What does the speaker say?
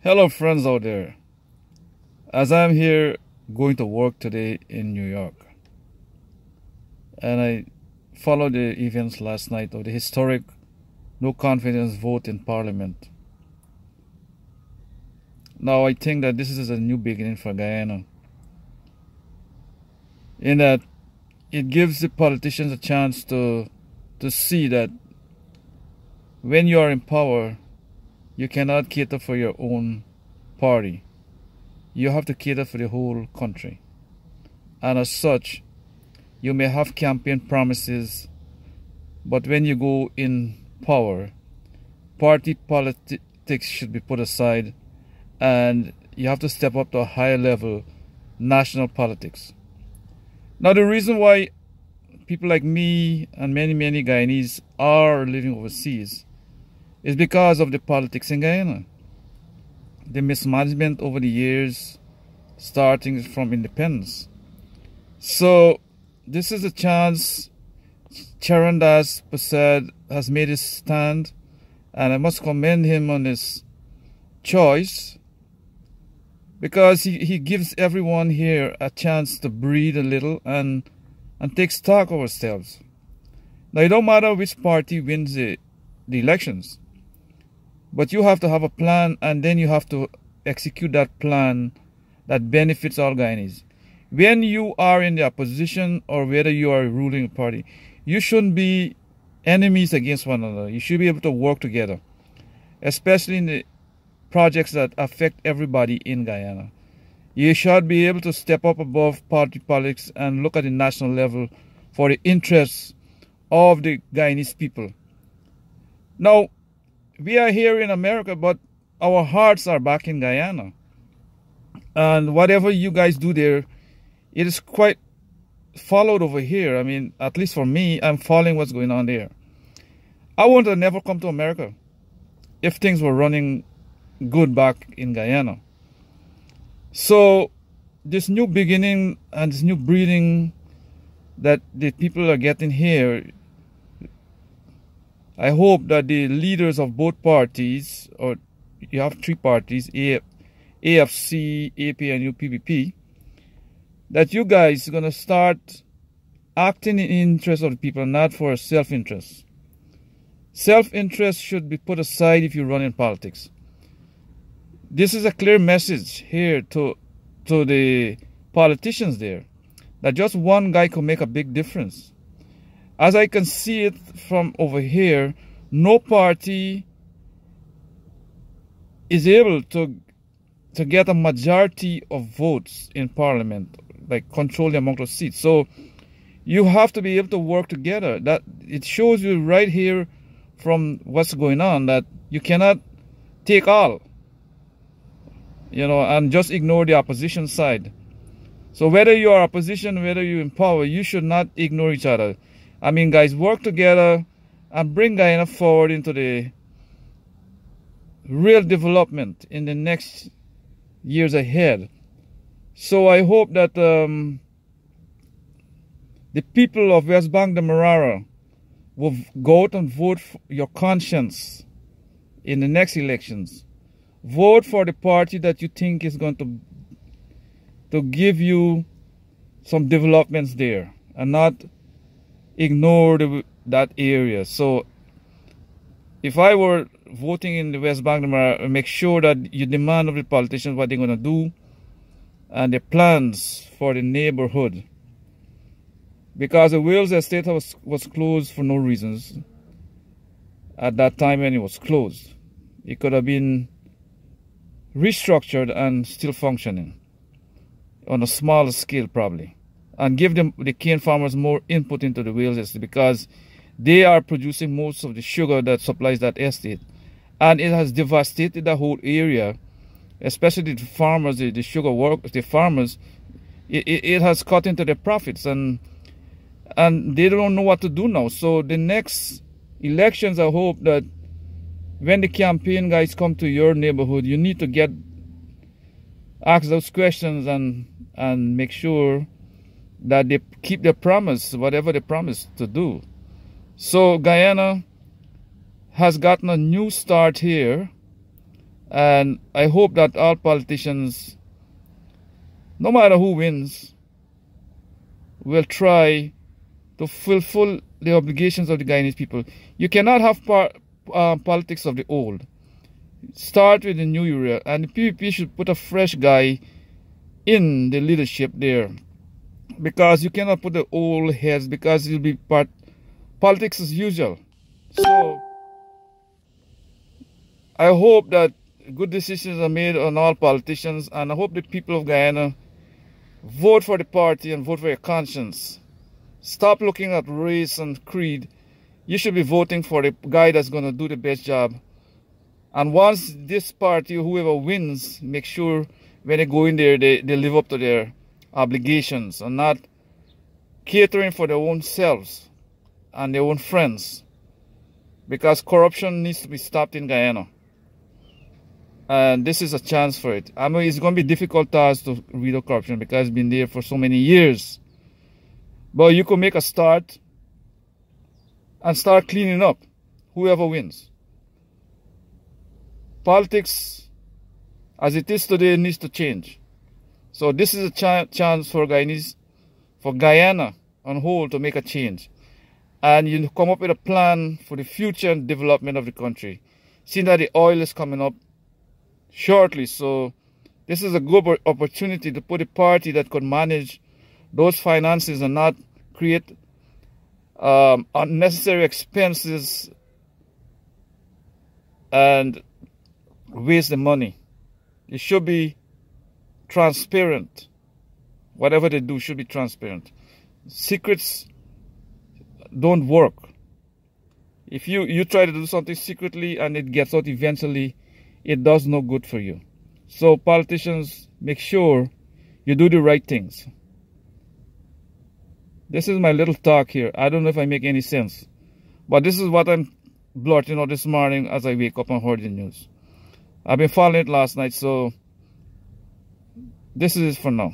Hello friends out there. As I'm here going to work today in New York, and I followed the events last night of the historic no confidence vote in Parliament. Now I think that this is a new beginning for Guyana, in that it gives the politicians a chance to see that when you are in power, you cannot cater for your own party. You have to cater for the whole country. And as such, you may have campaign promises, but when you go in power, party politics should be put aside, and you have to step up to a higher level, national politics. Now, the reason why people like me and many Guyanese are living overseas is because of the politics in Guyana. The mismanagement over the years, starting from independence. So this is a chance. Charan Das Prasad has made his stand, and I must commend him on his choice, because he gives everyone here a chance to breathe a little and take stock of ourselves. Now, it don't matter which party wins the elections, but you have to have a plan, and then you have to execute that plan that benefits all Guyanese. When you are in the opposition or whether you are a ruling party, you shouldn't be enemies against one another. You should be able to work together, especially in the projects that affect everybody in Guyana. You should be able to step up above party politics and look at the national level for the interests of the Guyanese people. Now, we are here in America, but our hearts are back in Guyana. And whatever you guys do there, it is quite followed over here. I mean, at least for me, I'm following what's going on there. I would have never come to America if things were running good back in Guyana. So this new beginning and this new breathing that the people are getting here, I hope that the leaders of both parties, or you have three parties, AFC, AP, and UPPP, that you guys are going to start acting in the interest of the people, not for self-interest. Self-interest should be put aside if you run in politics. This is a clear message here to the politicians there, that just one guy can make a big difference. As I can see it from over here, no party is able to get a majority of votes in Parliament, like control the amount of seats. So you have to be able to work together. That it shows you right here from what's going on that you cannot take all, and just ignore the opposition side. So whether you are opposition, whether you're in power, you should not ignore each other. I mean, guys, work together and bring Guyana forward into the real development in the next years ahead. So I hope that the people of West Bank de Marara will go out and vote for your conscience in the next elections. Vote for the party that you think is going to give you some developments there, and not ignore that area. So if I were voting in the West Bank, make sure that you demand of the politicians what they're going to do and the plans for the neighborhood. Because the Wales estate was closed for no reasons at that time when it was closed. It could have been restructured and still functioning on a smaller scale probably, and give the cane farmers more input into the Wales estate, because they are producing most of the sugar that supplies that estate. And it has devastated the whole area, especially the farmers, the sugar workers, the farmers. It has cut into their profits, and they don't know what to do now. So the next elections, I hope that when the campaign guys come to your neighborhood, you need to ask those questions and make sure that they keep their promise, whatever they promise to do. So Guyana has gotten a new start here, And I hope that all politicians, no matter who wins, will try to fulfill the obligations of the Guyanese people. You cannot have politics of the old. Start with the new era, and the PPP should put a fresh guy in the leadership there, because you cannot put the old heads, because it'll be politics as usual. So I hope that good decisions are made on all politicians, and I hope the people of Guyana vote for the party and vote for your conscience. Stop looking at race and creed. You should be voting for the guy that's going to do the best job. And once this party, whoever wins, make sure when they go in there, they live up to their obligations and not catering for their own selves and their own friends. Because corruption needs to be stopped in Guyana. And this is a chance for it. I mean, it's going to be a difficult task to weed out corruption because it's been there for so many years. But you can make a start and start cleaning up, whoever wins. Politics, as it is today, needs to change. So this is a chance for Guyana on whole to make a change. And you come up with a plan for the future development of the country. Seeing that the oil is coming up shortly, so this is a good opportunity to put a party that could manage those finances and not create unnecessary expenses and waste the money. It should be transparent. Whatever they do should be transparent. Secrets don't work. If you try to do something secretly and it gets out eventually, it does no good for you. So politicians, make sure you do the right things. This is my little talk here. I don't know if I make any sense, but this is what I'm blurting out this morning as I wake up and heard the news. I've been following it last night, so this is it for now.